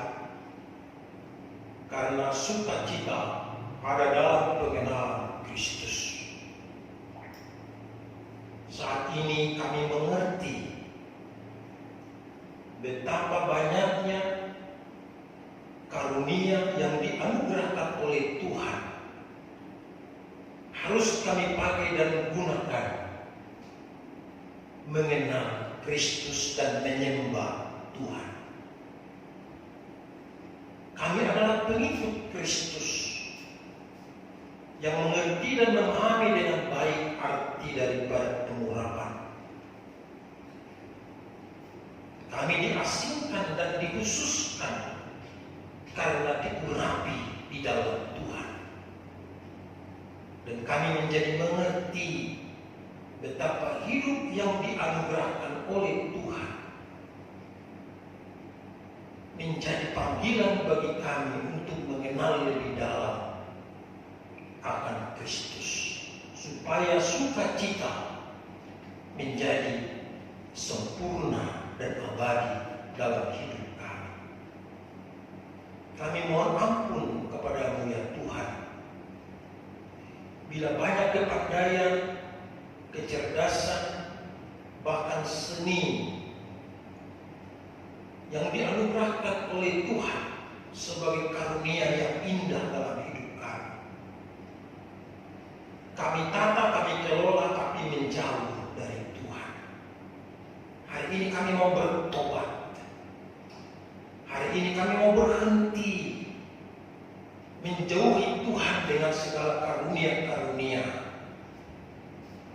karena sukacita ada dalam pengenalan Kristus. Saat ini kami mengerti betapa banyaknya karunia yang dianugerahkan oleh Tuhan harus kami pakai dan gunakan mengenal Kristus dan menyembah Tuhan. Kami adalah pengikut Kristus yang mengerti dan memahami dengan baik arti daripada pengurapan. Kami diasingkan dan dikhususkan karena diurapi di dalam Tuhan. Dan kami menjadi mengerti betapa hidup yang dianugerahkan oleh Tuhan menjadi panggilan bagi kami untuk mengenal lebih dalam akan Kristus, supaya sukacita menjadi sempurna dan abadi dalam hidup kami. Kami mohon ampun kepadamu ya Tuhan, bila banyak kepandaian, kecerdasan, bahkan seni yang dianugerahkan oleh Tuhan sebagai karunia yang indah dalam hidup kami. Kami tata, kami kelola, tapi menjauh dari Tuhan. Hari ini kami mau bertobat. Hari ini kami mau berhenti menjauhi Tuhan dengan segala karunia-karunia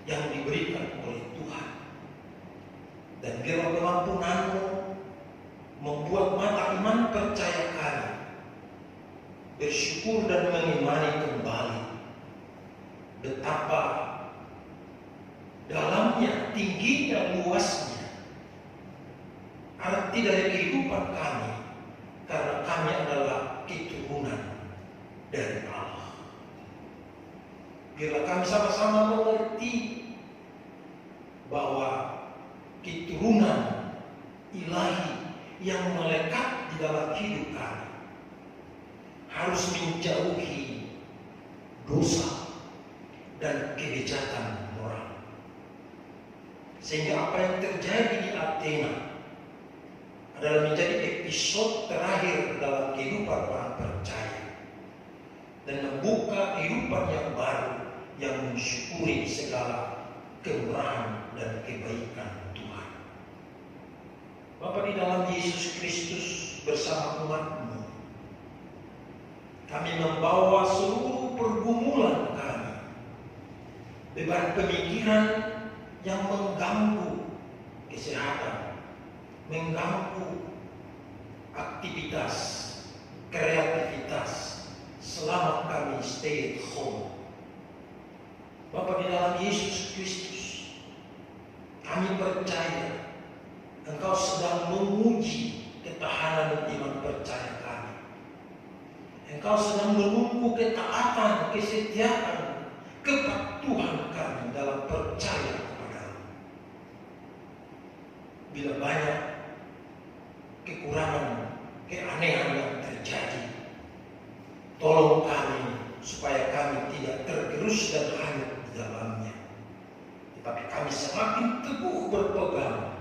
yang diberikan oleh Tuhan. Dan biarlah kemampuan-Mu membuat mata iman percaya kami bersyukur dan mengimani kembali betapa dalamnya, tingginya, luasnya arti dari kehidupan kami, karena kami adalah keturunan dari Allah. Biarlah kami sama-sama mengerti bahwa keturunan ilahi yang melekat di dalam hidup kami harus menjauhi dosa dan kebejatan moral. Sehingga apa yang terjadi di Athena adalah menjadi episode terakhir dalam kehidupan orang percaya dan membuka kehidupan yang baru yang mensyukuri segala kemurahan dan kebaikan Tuhan. Bapa, di dalam Yesus Kristus bersama umat-Mu, kami membawa seluruh pergumulan kami, beban pemikiran yang mengganggu kesehatan, mengganggu aktivitas, kreativitas selama kami stay at home. Bapa, di dalam Yesus Kristus, kami percaya Engkau sedang menguji ketahanan dan iman percaya kami. Engkau sedang menunggu ketaatan, kesetiaan, kepatuhan kami dalam percaya kepada-Mu. Bila banyak kekurangan, keanehan yang terjadi, tolong kami supaya kami tidak tergerus dan hanyut di dalamnya. Tetapi kami semakin teguh berpegang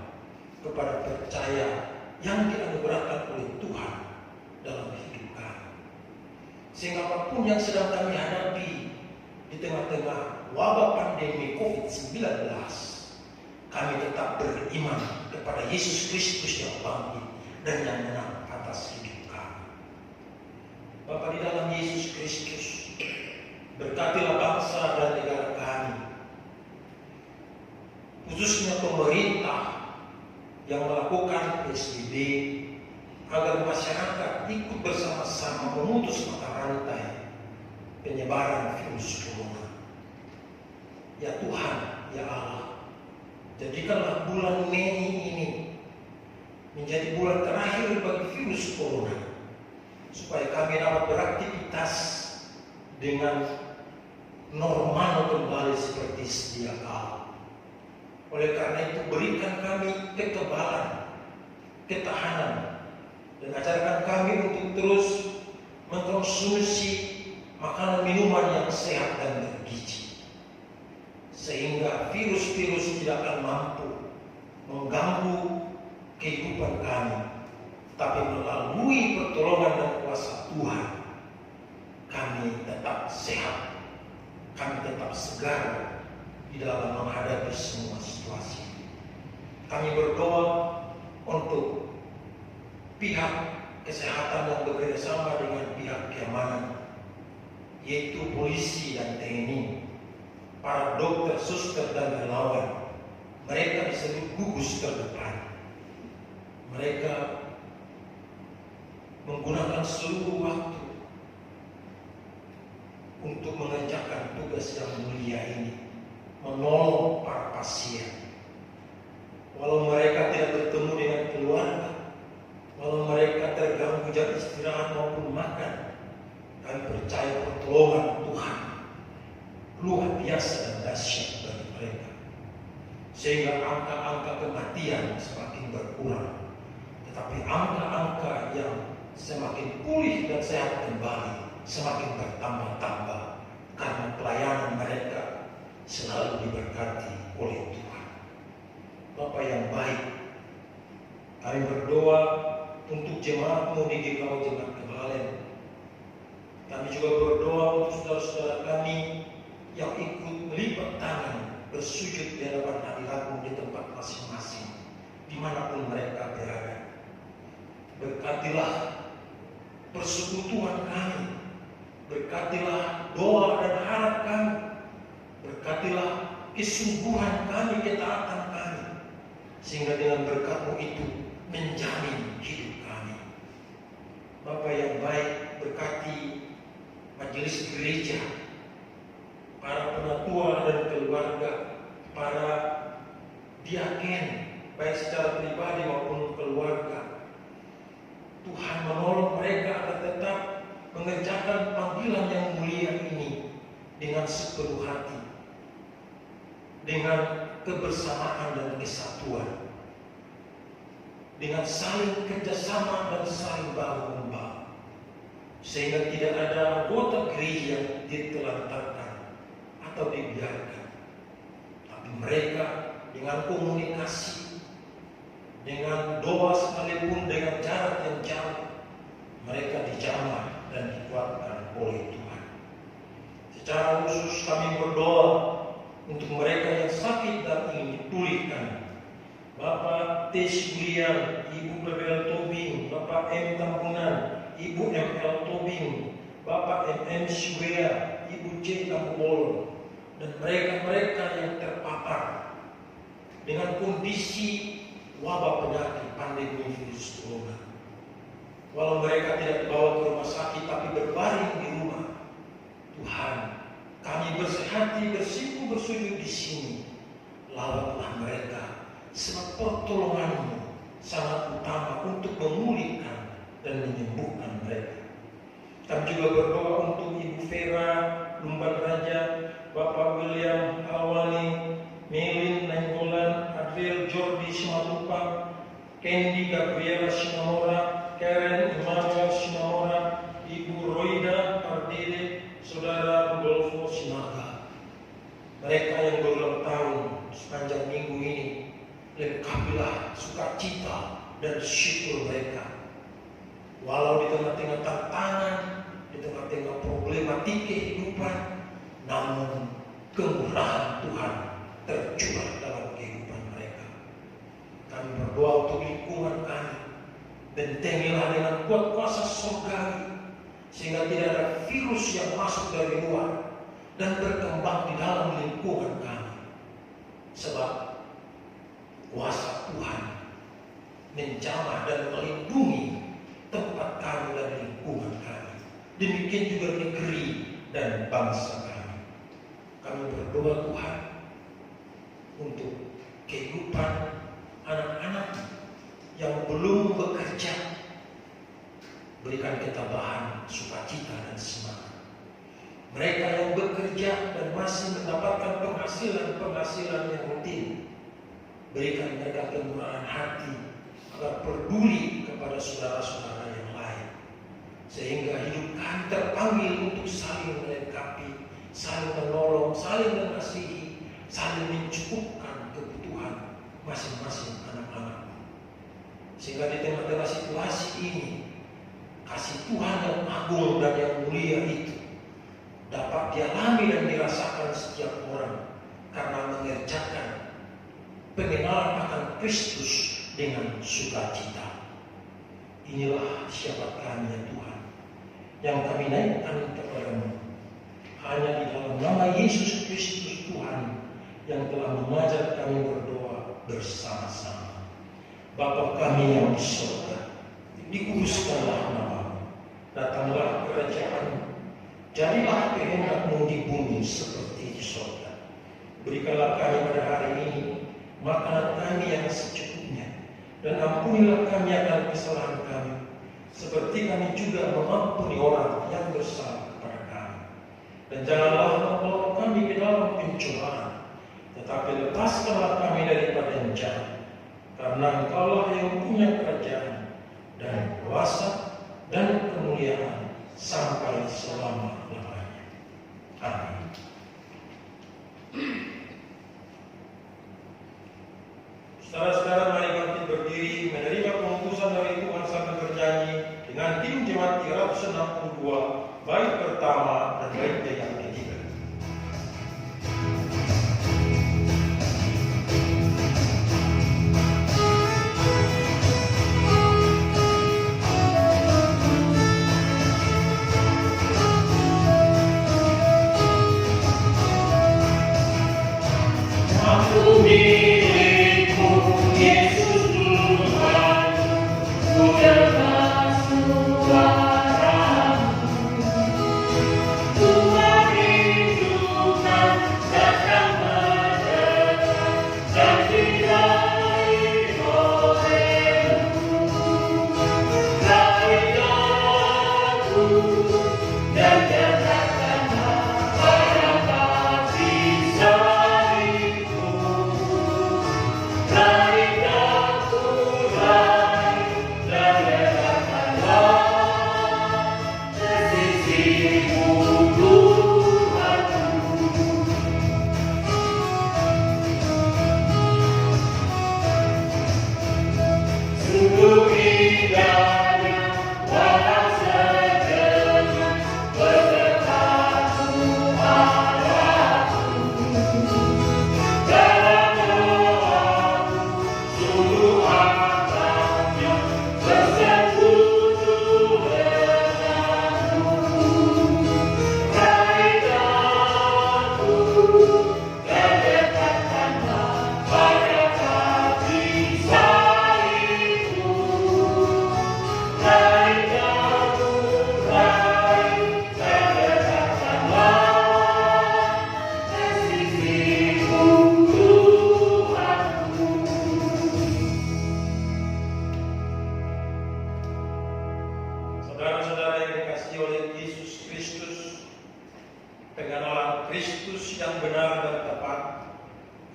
kepada percaya yang dianugerahkan oleh Tuhan dalam hidup kami. Sehingga apapun yang sedang kami hadapi di tengah-tengah wabah pandemi COVID-19, kami tetap beriman kepada Yesus Kristus yang bangkit dan yang menang atas hidup kami. Bapa, di dalam Yesus Kristus, berkatilah bangsa dan negara kami, khususnya pemerintah yang melakukan PSBB, agar masyarakat ikut bersama-sama memutus mata rantai penyebaran virus corona. Ya Tuhan, ya Allah, jadikanlah bulan Mei ini menjadi bulan terakhir bagi virus corona, supaya kami dapat beraktivitas dengan normal kembali seperti sedia kala. Oleh karena itu, berikan kami kekebalan ketahanan, dan ajarkan kami untuk terus mengkonsumsi makanan minuman yang sehat dan bergizi, sehingga virus-virus tidak akan mampu mengganggu kehidupan kami. Tapi melalui pertolongan dan kuasa Tuhan, kami tetap sehat, kami tetap segar di dalam menghadapi semua situasi. Kami berdoa untuk pihak kesehatan yang bekerja sama dengan pihak keamanan, yaitu polisi dan TNI, para dokter, suster, dan relawan. Mereka disebut gugus terdepan. Mereka menggunakan seluruh waktu untuk mengerjakan tugas yang mulia ini, menolong para pasien. Walau mereka tidak bertemu dengan keluarga, walau mereka terganggu jam istirahat maupun makan, kami percaya pertolongan Tuhan luar biasa dan dahsyat bagi mereka, sehingga angka-angka kematian semakin berkurang, tetapi angka-angka yang semakin pulih dan sehat kembali semakin bertambah-tambah, karena pelayanan mereka selalu diberkati oleh Tuhan. Bapak yang baik, kami berdoa untuk jemaat-Mu di GKO Jemaat Kebalen. Kami juga berdoa untuk saudara-saudara kami yang ikut melipat tangan bersujud di hadapan hadirat-Mu di tempat masing-masing, dimanapun mereka berada. Berkatilah persekutuan kami, berkatilah doa dan harap kami, berkatilah kesungguhan kami, ketaatan kami, sehingga dengan berkat-Mu itu menjamin hidup kami. Bapa yang baik, berkati majelis gereja, para penatua dan keluarga, para diaken, baik secara pribadi maupun keluarga. Tuhan menolong mereka agar tetap mengerjakan panggilan yang mulia ini dengan sepenuh hati, dengan kebersamaan dan kesatuan, dengan saling kerjasama dan saling bahu-membahu, sehingga tidak ada anggota gereja yang ditelantarkan atau dibiarkan, tapi mereka dengan komunikasi, dengan doa sekalipun dengan jarak yang jauh, mereka dijamah dan dikuatkan oleh Tuhan. Secara khusus kami berdoa untuk mereka yang sakit dan ingin dipulihkan. Bapak T. Sulian, Ibu Bebel Tobing, Bapak M. Tambunan, Ibu M.L. Tobing, Bapak M.M. Suria, Ibu C. Tambubolon, dan mereka-mereka yang terpapar dengan kondisi wabah penyakit pandemi virus corona. Walau mereka tidak dibawa ke rumah sakit tapi berbaring di rumah, Tuhan, kami bersehati, bersimpuh, bersujud di sini. Lawatlah mereka, sebab pertolongan-Mu sangat utama untuk memulihkan dan menyembuhkan mereka. Kami juga berdoa untuk Ibu Vera Lumban Raja, Bapak William Awani, Melin Nainggolan, Adriel Jordi Simatupang, Candy Gabriela Sinamora, Karen Emmanuel Sinamora, Ibu Roida Pardede, Saudara Rudolfo Sinaga. Mereka yang berulang tahun sepanjang minggu ini, lengkapilah sukacita dan syukur mereka. Walau di tengah-tengah tantangan, di tengah-tengah problematik kehidupan, namun kemurahan Tuhan tercurah dalam kehidupan mereka. Kami berdoa untuk lingkungan kami, bentengilah dengan kuat kuasa surgawi, sehingga tidak ada virus yang masuk dari luar dan berkembang di dalam lingkungan kami. Sebab kuasa Tuhan menjamah dan melindungi tempat kami dan lingkungan kami. Demikian juga negeri dan bangsa kami. Kami berdoa Tuhan untuk kehidupan anak-anak yang belum bekerja. Berikan ketabahan, sukacita, dan semangat. Mereka yang bekerja dan masih mendapatkan penghasilan yang rutin, berikan mereka kemurahan hati agar peduli kepada saudara-saudara yang lain, sehingga hidup kami terpanggil untuk saling melengkapi, saling menolong, saling mengasihi, saling mencukupkan kebutuhan masing-masing anak-anak. Sehingga di tengah-tengah situasi ini, kasih Tuhan yang agung dan yang mulia itu dapat dialami dan dirasakan setiap orang karena mengerjakan pengenalan akan Kristus dengan sukacita. Inilah syafaat kami ya Tuhan, yang kami naikkan kepadamu hanya di dalam nama Yesus Kristus Tuhan yang telah mengajar kami berdoa bersama-sama. Bapa kami yang di surga, dikuduskanlah namamu, datanglah kerajaan-Mu, jadilah kehendak-Mu di bumi seperti di surga. Berikanlah kami pada hari ini makanan kami yang secukupnya, dan ampunilah kami akan kesalahan kami, seperti kami juga mengampuni orang yang bersalah kepada kami. Dan janganlah membawa kami ke dalam pencobaan, tetapi lepaskanlah kami daripada yang jahat, karena Engkaulah yang punya kerajaan dan kuasa dan kemuliaan sampai selama-lamanya. Amin. Saudara-saudara, mari bangkit berdiri menerima pengutusan dari Tuhan sambil bernyanyi dengan tim jemaat 362 bait pertama dan baitnya yang ketiga. Pengenalan Kristus yang benar dan tepat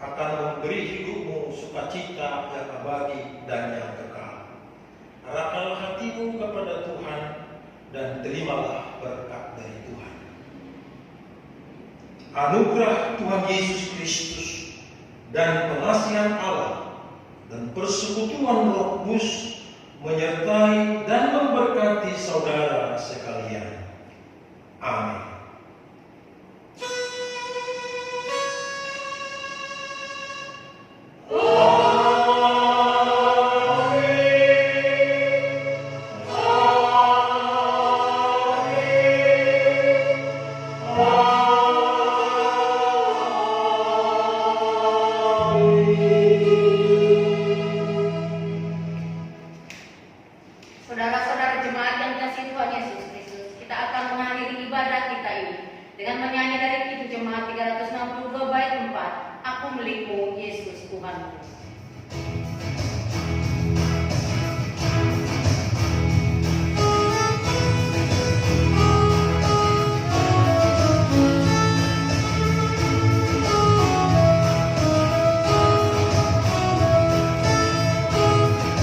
akan memberi hidupmu sukacita yang abadi dan yang kekal. Arahkanlah hatimu kepada Tuhan dan terimalah berkat dari Tuhan. Anugerah Tuhan Yesus Kristus dan pengasihan Allah dan persekutuan Roh Kudus menyertai dan memberkati saudara sekalian. Amin. Saudara-saudara jemaat yang dikasihi Tuhan Yesus Kristus, kita akan mengakhiri ibadah kita ini dengan menyanyi dari Kidung Jemaat 362 bait 4, Aku Milikmu Yesus Tuhanku.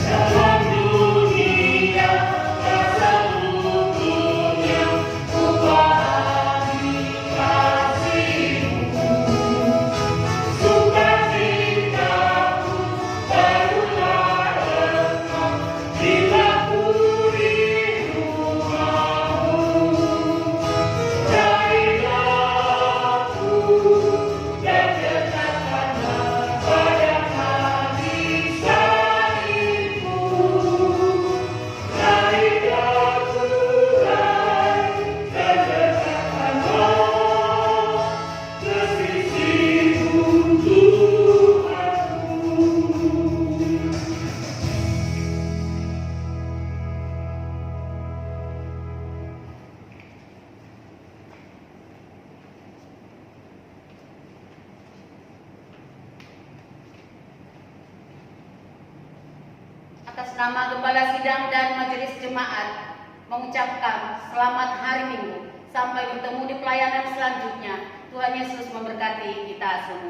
Dalam Atas nama Gembala Sidang dan Majelis Jemaat mengucapkan selamat hari Minggu. Sampai bertemu di pelayanan selanjutnya. Tuhan Yesus memberkati kita semua.